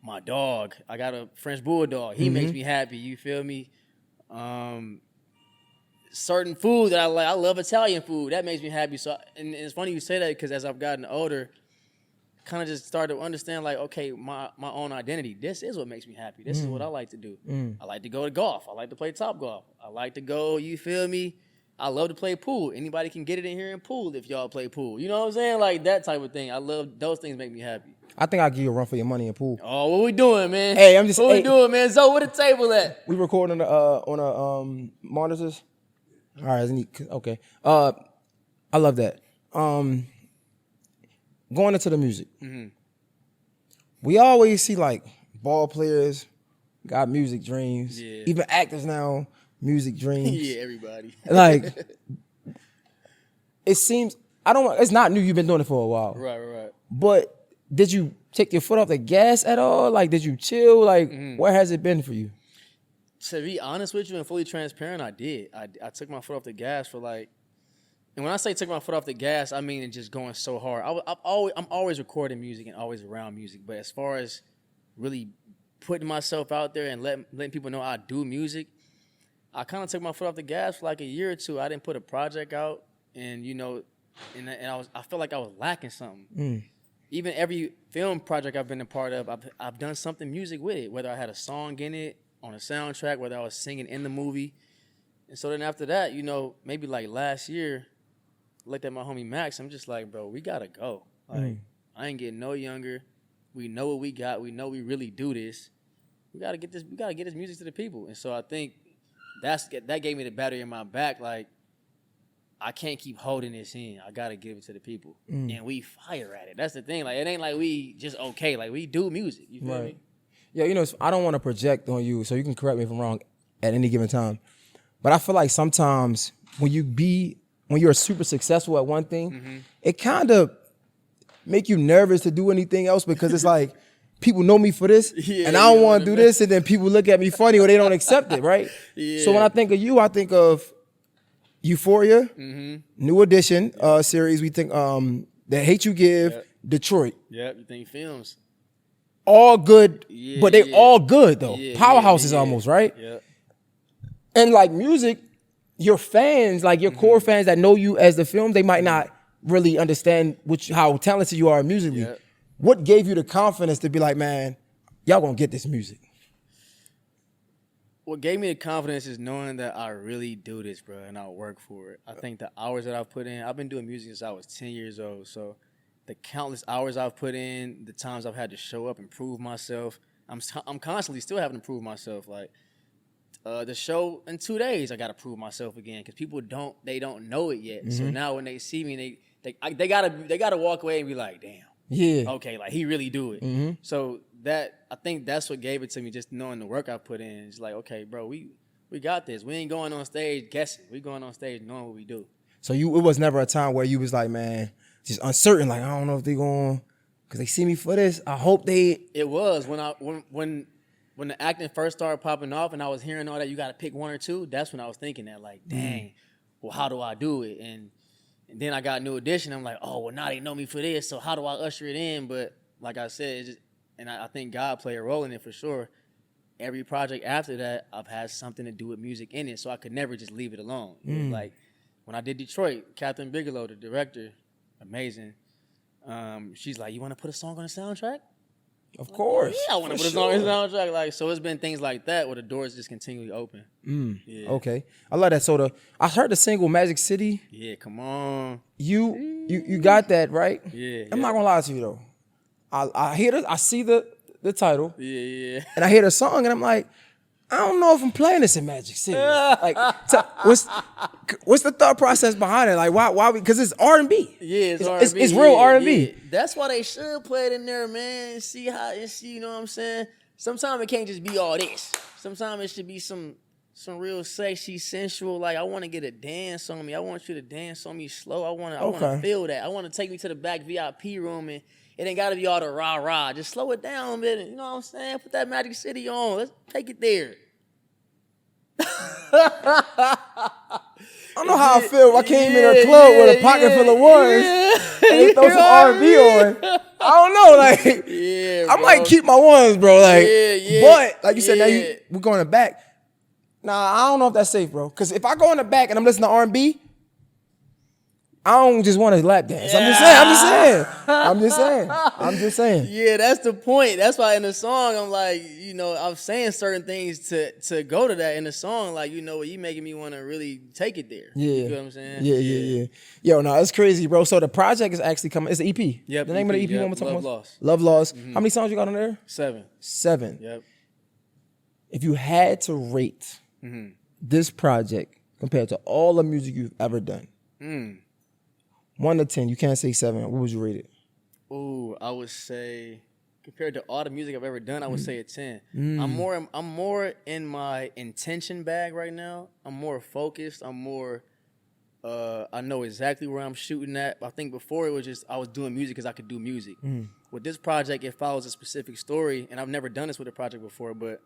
My dog, I got a French bulldog. He makes me happy. You feel me? Certain food that I like. I love Italian food. That makes me happy. So, and it's funny you say that, because as I've gotten older, kind of just started to understand, like, okay, my own identity. This is what makes me happy. This is what I like to do. I like to go to golf. I like to play top golf. I like to go, you feel me? I love to play pool. Anybody can get it in here and pool if y'all play pool. You know what I'm saying? Like, that type of thing. I love those things. Make me happy. I think I'll give you a run for your money in pool. Oh, what we doing, man? Hey, I'm just. What we doing, man? So, where the table at? We recording on a monitors. All right, okay. I love that. Going into the music, we always see like ball players got music dreams. Yeah. Even actors now, music dreams. Yeah, everybody. Like, it seems it's not new. You've been doing it for a while. Right. But did you take your foot off the gas at all? Like, did you chill? Like, where has it been for you? To be honest with you and fully transparent, I did. I took my foot off the gas for like, and when I say took my foot off the gas, I mean just going so hard. I'm always recording music and always around music, but as far as really putting myself out there and letting people know I do music, I kind of took my foot off the gas for like a year or two. I didn't put a project out, and you know, and I felt like I was lacking something. Even every film project I've been a part of, I've done something music with it, whether I had a song in it, on a soundtrack, whether I was singing in the movie. And so then after that, you know, maybe like last year, I looked at my homie Max, I'm just like, bro, we gotta go. Like, I ain't getting no younger. We know what we got. We know we really do this. We gotta get this music to the people. And so I think that gave me the battery in my back. Like, I can't keep holding this in. I gotta give it to the people. And we fire at it. That's the thing. Like, it ain't like we just okay. Like, we do music. You feel me? Yeah, you know, I don't want to project on you, so you can correct me if I'm wrong at any given time. But I feel like sometimes when you're super successful at one thing, it kind of make you nervous to do anything else, because it's like, people know me for this, and I don't want to do this, and then people look at me funny or they don't accept it, right? So when I think of you, I think of Euphoria, New Edition series. We think The Hate You Give, Detroit. Yep, you think films. All good, but they all good though. Powerhouses almost, right? Yeah. And like music, your fans, like your core fans that know you as the film, they might not really understand how talented you are musically. Yeah. What gave you the confidence to be like, man, y'all gonna get this music? What gave me the confidence is knowing that I really do this, bro, and I work for it. I think the hours that I've put in, I've been doing music since I was 10 years old, so the countless hours I've put in, the times I've had to show up and prove myself, I'm constantly still having to prove myself. Like, the show in 2 days, I got to prove myself again, because people don't know it yet. So now when they see me, they gotta walk away and be like, damn, okay, like he really do it. So I think that's what gave it to me, just knowing the work I put in. It's like, okay, bro, we We got this. We ain't going on stage guessing. We going on stage knowing what we do. So it was never a time where you was like, man, just uncertain, like I don't know if they going, because they see me for this. I hope they. It was when the acting first started popping off and I was hearing all that, you got to pick one or two. That's when I was thinking that, like, dang, well, how do I do it? And then I got a New Edition. I'm like, oh, well, now they know me for this. So how do I usher it in? But like I said, I think God played a role in it for sure. Every project after that, I've had something to do with music in it, so I could never just leave it alone. It was like when I did Detroit, Catherine Bigelow, the director, amazing. She's like, "You want to put a song on the soundtrack?" Of course. Yeah, I want to put a song on the soundtrack. Like, so it's been things like that where the doors just continually open. Yeah. Okay, I love that. So I heard the single Magic City. Yeah, come on. You got that right. Yeah. I'm not gonna lie to you though. I hear I see the title. Yeah. And I hear the song and I'm like, I don't know if I'm playing this in Magic City. Like, what's the thought process behind it? Like, why? Because it's R&B. Yeah, it's R&B. It's real R&B. Yeah. That's why they should play it in there, man. See, you know what I'm saying? Sometimes it can't just be all this. Sometimes it should be some real sexy, sensual. Like, I want to get a dance on me. I want you to dance on me slow. I want to feel that. I want to take me to the back VIP room and it ain't got to be all the rah-rah. Just slow it down a bit. You know what I'm saying? Put that Magic City on. Let's take it there. I don't know how I feel if I came in a club with a pocket full of ones and they throw some R&B on. I don't know. Like, I might keep my ones, bro. Like, but like you said, now we're going to back. Nah, I don't know if that's safe, bro. Because if I go in the back and I'm listening to R&B, I don't just want to lap dance. I'm just saying. Yeah, that's the point. That's why in the song, I'm like, you know, I'm saying certain things to go to that in the song. Like, you know, you making me want to really take it there. Yeah. You feel what I'm saying? Yeah. Yo, no, it's crazy, bro. So the project is actually coming. It's an EP. Yep. The name of the EP one more time. Love Lost. Love Lost. How many songs you got on there? 7. Yep. If you had to rate this project compared to all the music you've ever done, 1 to 10, you can't say 7. What would you rate it? Ooh, I would say compared to all the music I've ever done, I would say a 10. I'm more in my intention bag right now. I'm more focused. I'm more I know exactly where I'm shooting at. I think before it was just I was doing music because I could do music. With this project, it follows a specific story, and I've never done this with a project before, but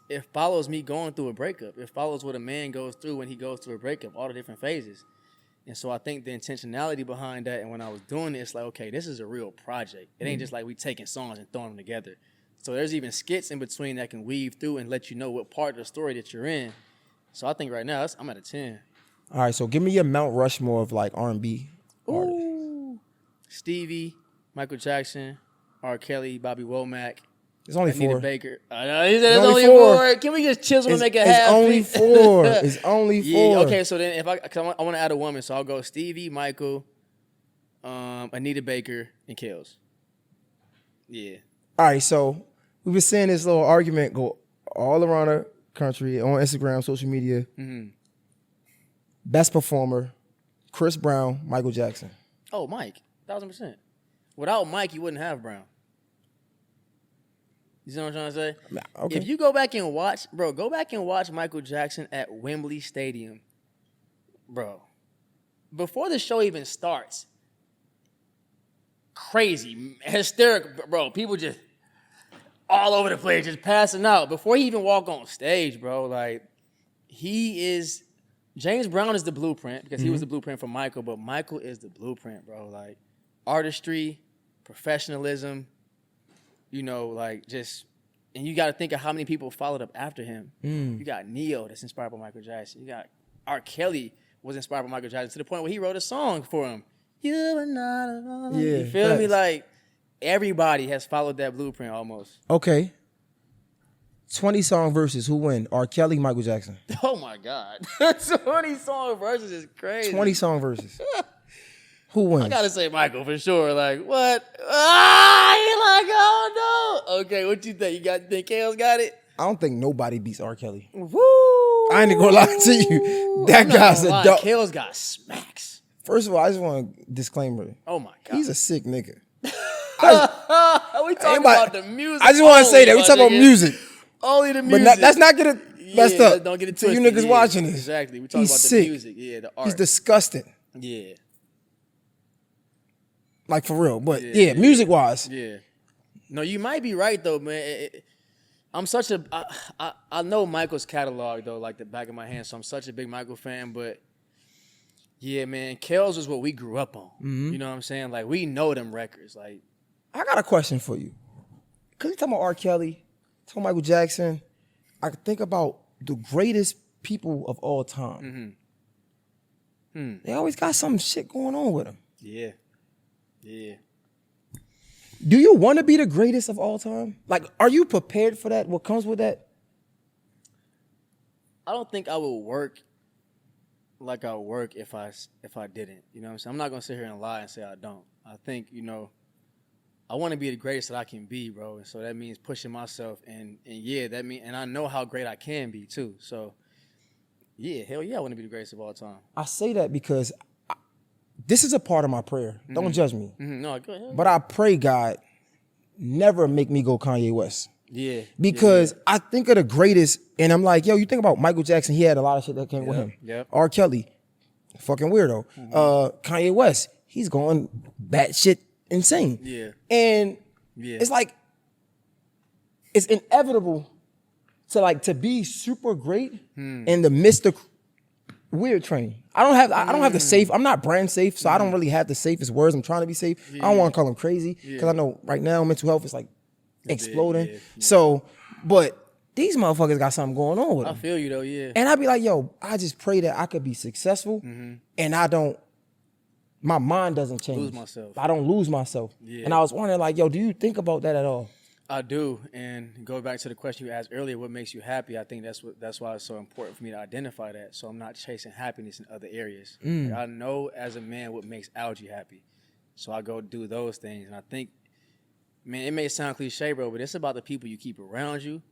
it follows me going through a breakup. It follows what a man goes through when he goes through a breakup, all the different phases. And so I think the intentionality behind that, and when I was doing it, it's like, okay, this is a real project. It ain't just like we taking songs and throwing them together. So there's even skits in between that can weave through and let you know what part of the story that you're in. So I think right now, I'm at a 10. All right, so give me your Mount Rushmore of like R&B artists. Ooh. Stevie, Michael Jackson, R. Kelly, Bobby Womack. It's only 4. Anita Baker. I know, he said it's only 4. Can we just chisel and make it half? It's only 4. It's only 4. Yeah, okay, so then I want to add a woman, so I'll go Stevie, Michael, Anita Baker, and Kels. Yeah. All right, so we've been seeing this little argument go all around the country, on Instagram, social media. Best performer, Chris Brown, Michael Jackson. Oh, Mike, 1,000%. Without Mike, you wouldn't have Brown. You see what I'm trying to say? Okay. If you go back and watch Michael Jackson at Wembley Stadium, bro, before the show even starts, crazy, hysterical, bro, people just all over the place, just passing out. Before he even walk on stage, bro, like, James Brown is the blueprint, because he was the blueprint for Michael, but Michael is the blueprint, bro. Like, artistry, professionalism, you know, like just, and you got to think of how many people followed up after him. You got Neo that's inspired by Michael Jackson. You got R. Kelly was inspired by Michael Jackson to the point where he wrote a song for him. You are not alone. Yeah, you feel me? Like, everybody has followed that blueprint almost. Okay. 20-song verses. Who win? R. Kelly, Michael Jackson. Oh, my God. 20-song verses is crazy. 20-song verses. Who wins? I gotta say Michael for sure. Like, what? You're like, oh no. Okay, what you think? You think Kels got it? I don't think nobody beats R. Kelly. Woo! I ain't gonna lie to you. That guy's a dog. Kels got smacks. First of all, I just want a disclaimer. Oh my God. He's a sick nigga. We talking about the music. I just want to say that. We talking about music. Only the music. But let's not get it. messed up. Don't get it to you twisted. niggas watching this. Exactly. We talking He's about sick. the music. Yeah, the art. He's disgusting. Yeah. Like for real. But yeah, music wise. Yeah. No, you might be right though, man. I'm such a I know Michael's catalog though, like the back of my hand. So I'm such a big Michael fan, but yeah, man, Kells is what we grew up on. You know what I'm saying? Like we know them records. Like I got a question for you. Cause you talking about R. Kelly, talking about Michael Jackson. I could think about the greatest people of all time. They always got some shit going on with them. Yeah. Yeah. Do you want to be the greatest of all time? Like, are you prepared for that? What comes with that? I don't think I would work like I would work if I didn't. You know what I'm saying? I'm not gonna sit here and lie and say I don't. I think, I want to be the greatest that I can be, bro. And so that means pushing myself and yeah, that mean and I know how great I can be too. So yeah, hell yeah, I want to be the greatest of all time. I say that because this is a part of my prayer. Don't judge me. No, go ahead. But I pray God never make me go Kanye West. Yeah. Because I think of the greatest, and I'm like, yo, you think about Michael Jackson, he had a lot of shit that came with him. Yep. R. Kelly, fucking weirdo. Kanye West, he's going batshit insane. Yeah. And it's like, it's inevitable to be super great in the midst of weird train. I don't have the safe. I'm not brand safe, so I don't really have the safest words. I'm trying to be safe. I don't want to call them crazy because I know right now mental health is like exploding. Yeah. So, but these motherfuckers got something going on with them. I feel you though, yeah. And I'd be like, yo, I just pray that I could be successful and my mind doesn't change. Lose myself. I don't lose myself. Yeah. And I was wondering like, yo, do you think about that at all? I do, and go back to the question you asked earlier, what makes you happy? I think that's why it's so important for me to identify that, so I'm not chasing happiness in other areas. Like, I know as a man what makes Algee happy, so I go do those things. And I think, man, it may sound cliche, bro, but it's about the people you keep around you.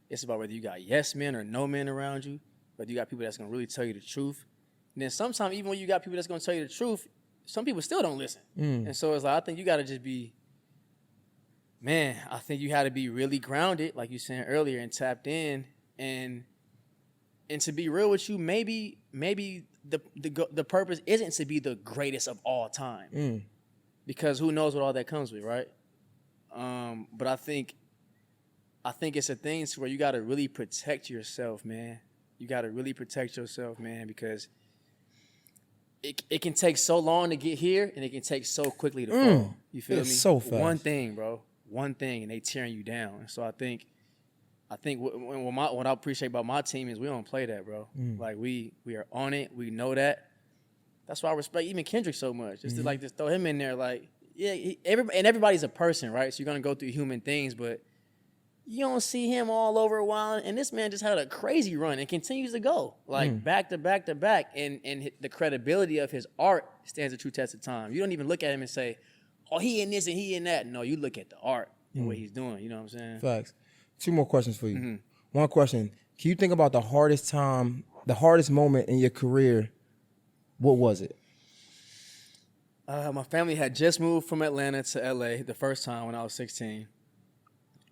It's about whether you got yes men or no men around you, whether you got people that's gonna really tell you the truth. And then sometimes even when you got people that's gonna tell you the truth, some people still don't listen. And so it's like, I think you gotta just be, man, I think you had to be really grounded, like you said earlier, and tapped in, and to be real with you, maybe the purpose isn't to be the greatest of all time, because who knows what all that comes with, right? But I think it's a thing to where you got to really protect yourself, man. You got to really protect yourself, man, because it can take so long to get here, and it can take so quickly to fall. You feel me? So fast. One thing, bro. One thing, and they tearing you down. So I think what I appreciate about my team is we don't play that, bro. Like we are on it. We know that. That's why I respect even Kendrick so much. Just to like just throw him in there, like everybody's a person, right? So you're gonna go through human things, but you don't see him all over a while. And this man just had a crazy run and continues to go like back to back to back, and the credibility of his art stands a true test of time. You don't even look at him and say, oh, he in this and he in that. No, you look at the art and what he's doing. You know what I'm saying? Facts. 2 more questions for you. One question. Can you think about the hardest moment in your career? What was it? My family had just moved from Atlanta to LA the first time when I was 16.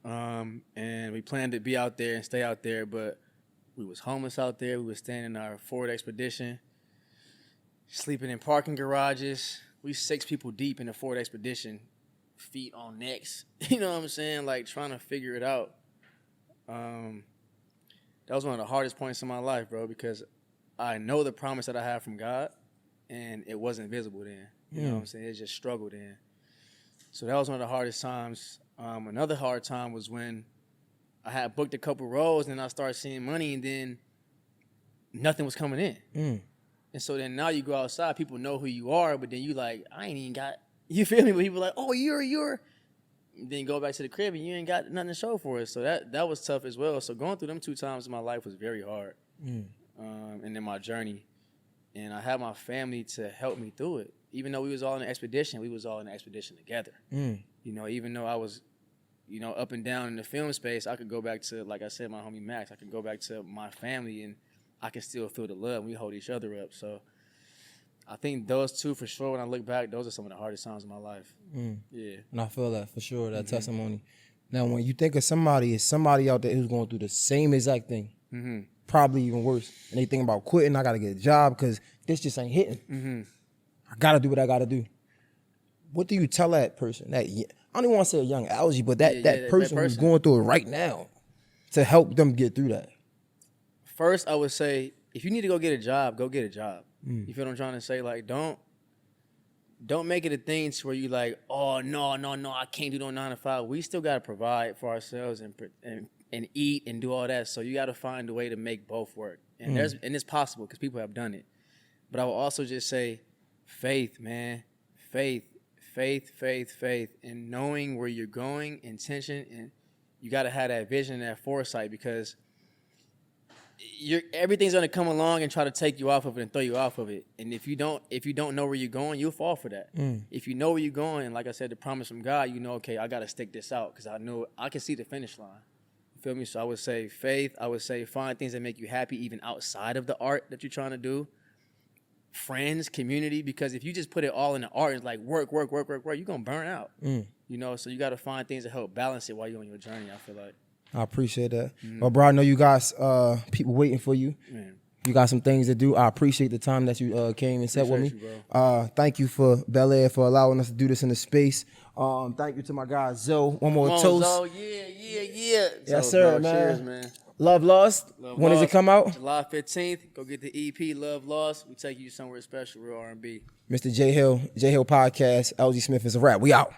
And we planned to be out there and stay out there, but we was homeless out there. We was staying in our Ford Expedition, sleeping in parking garages. We 6 people deep in the Ford Expedition, feet on necks. You know what I'm saying? Like trying to figure it out. That was one of the hardest points in my life, bro, because I know the promise that I have from God, and it wasn't visible then. You know what I'm saying? It just struggled then. So that was one of the hardest times. Another hard time was when I had booked a couple roles, and I started seeing money, and then nothing was coming in. And so then now you go outside, people know who you are, but then you like, I ain't even got, you feel me? But people like, oh, you're. Then go back to the crib and you ain't got nothing to show for it. So that was tough as well. So going through them 2 times in my life was very hard. And in my journey. And I had my family to help me through it. Even though we was all in the expedition, we was all in the expedition together. You know, even though I was, you know, up and down in the film space, I could go back to, like I said, my homie Max. I could go back to my family and I can still feel the love. We hold each other up. So I think those 2 for sure, when I look back, those are some of the hardest times in my life. Yeah. And I feel that for sure, that testimony. Now, when you think of somebody, it's somebody out there who's going through the same exact thing. Probably even worse. And they think about quitting. I got to get a job because this just ain't hitting. I got to do what I got to do. What do you tell that person? I don't even want to say a young Algee, but that person who's going through it right now to help them get through that? First, I would say, if you need to go get a job, go get a job. You feel what I'm trying to say? Like, don't make it a thing to where you like, oh, no, I can't do no 9 to 5. We still got to provide for ourselves and eat and do all that. So you got to find a way to make both work. And it's possible because people have done it. But I will also just say faith, man. Faith, and knowing where you're going, intention, and you got to have that vision and that foresight because everything's going to come along and try to take you off of it and throw you off of it. And if you don't know where you're going, you'll fall for that. If you know where you're going, and like I said, the promise from God, you know, okay, I got to stick this out because I know I can see the finish line. You feel me? So I would say faith. I would say find things that make you happy even outside of the art that you're trying to do. Friends, community, because if you just put it all in the art, it's like work, you're going to burn out. You know, so you got to find things that help balance it while you're on your journey, I feel like. I appreciate that. Well, bro, I know you guys, people waiting for you. You got some things to do. I appreciate the time that you came and sat with me. You, thank you for Bel Air for allowing us to do this in the space. Thank you to my guy, Zoe. One more toast. Zoe, yeah. Yes, sir, bro. man. Cheers, man. Love Lost. When does it come out? July 15th. Go get the EP, Love Lost. We take you somewhere special, real R&B. Mr. J Hill Podcast. Algee Smith is a wrap. We out.